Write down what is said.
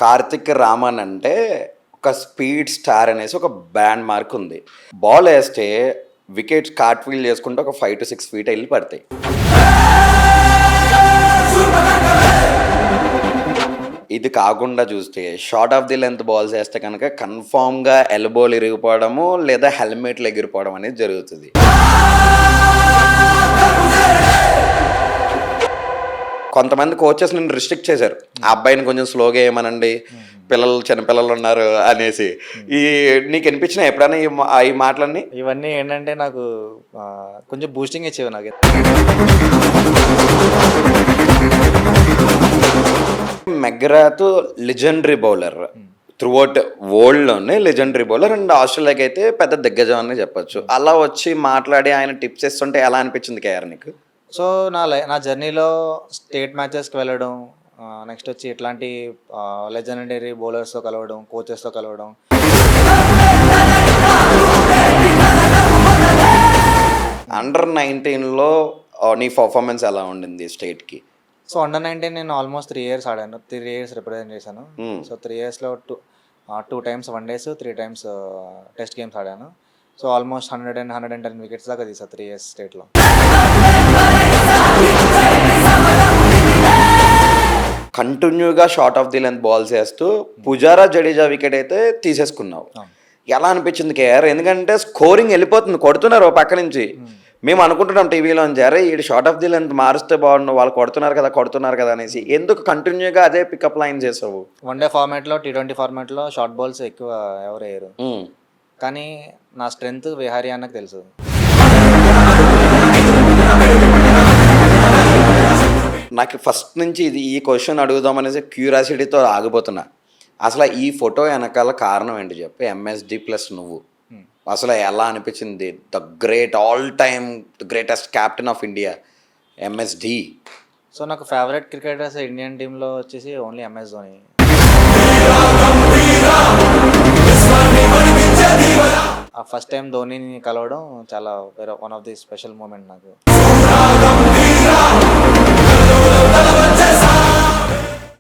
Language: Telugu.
కార్తిక్ రామన్ అంటే ఒక స్పీడ్ స్టార్ అనేసి ఒక బ్యాండ్ మార్క్ ఉంది. బాల్ వేస్తే వికెట్స్ కార్ట్ వీల్ చేసుకుంటే ఒక 5 to 6 feet వెళ్ళి పడతాయి. ఇది కాకుండా చూస్తే short of the length balls వేస్తే కనుక కన్ఫామ్గా ఎల్బోలు ఇరిగిపోవడము లేదా హెల్మెట్లు ఎగిరిపోవడం అనేది జరుగుతుంది. కొంతమంది కోచెస్ నిన్ను రిస్ట్రిక్ట్ చేశారు, ఆ అబ్బాయిని కొంచెం స్లోగా వేయమనండి, చిన్నపిల్లలు ఉన్నారు అనేసి. ఈ నీకు అనిపించిన ఎప్పుడైనా ఈ మాటలన్నీ? ఇవన్నీ ఏంటంటే నాకు కొంచెం బూస్టింగ్ ఇచ్చేవి నాకు. మెగ్రాత్ లెజెండరీ బౌలర్, త్రూఅవుట్ వరల్డ్లోనే లెజెండరీ బౌలర్, అండ్ ఆస్ట్రేలియాకి అయితే పెద్ద దిగ్గజం అని చెప్పొచ్చు. అలా వచ్చి మాట్లాడి ఆయన టిప్స్ ఇస్తుంటే ఎలా అనిపించింది కేఆర్ నీకు? సో నా జర్నీలో స్టేట్ మ్యాచెస్కి వెళ్ళడం, నెక్స్ట్ వచ్చి ఇట్లాంటి లెజెండరీ బౌలర్స్తో కలవడం, కోచెస్తో కలవడం. అండర్ 19లో నీ పర్ఫార్మెన్స్ ఎలా ఉండింది స్టేట్కి? సో అండర్ 19 నేను ఆల్మోస్ట్ 3 years ఆడాను, 3 years రిప్రజెంట్ చేశాను. So 3 yearsలో 2 times వన్డేస్, 3 times test games ఆడాను. సో ఆల్మోస్ట్ 110 వికెట్స్ దాకా తీసా 3 years స్టేట్లో. కంటిన్యూగా short of the length balls వేస్తూ పుజారా జడేజా వికెట్ అయితే తీసేసుకున్నావు. ఎలా అనిపించింది కేఆర్? ఎందుకంటే స్కోరింగ్ వెళ్ళిపోతుంది, కొడుతున్నారు పక్క నుంచి. మేము అనుకుంటున్నాం టీవీలో అరే ఈ షార్ట్ ఆఫ్ ది లెంత్ మారుస్తే బాగుండు, వాళ్ళు కొడుతున్నారు కదా అనేసి. ఎందుకు కంటిన్యూగా అదే పికప్ లైన్ చేసావు? వన్డే ఫార్మాట్లో, T20 ఫార్మాట్లో షార్ట్ బాల్స్ ఎక్కువ ఎవరు వేయరు, కానీ నా స్ట్రెంగ్త్ విహారీ అన్నకు తెలుసు. నాకు ఫస్ట్ నుంచి ఈ క్వశ్చన్ అడుగుదామనేసి క్యూరియాసిటీతో ఆగిపోతున్నా. అసలు ఈ ఫోటో వెనకాల కారణం ఏంటి చెప్పి? MSD ప్లస్ నువ్వు అసలు ఎలా అనిపించింది? The great all time greatest captain of India MSD. So నాకు ఫేవరెట్ క్రికెటర్స్ ఇండియన్ టీంలో వచ్చేసి only MS Dhoni. First time ధోనిని కలవడం చాలా one of the special moment నాకు.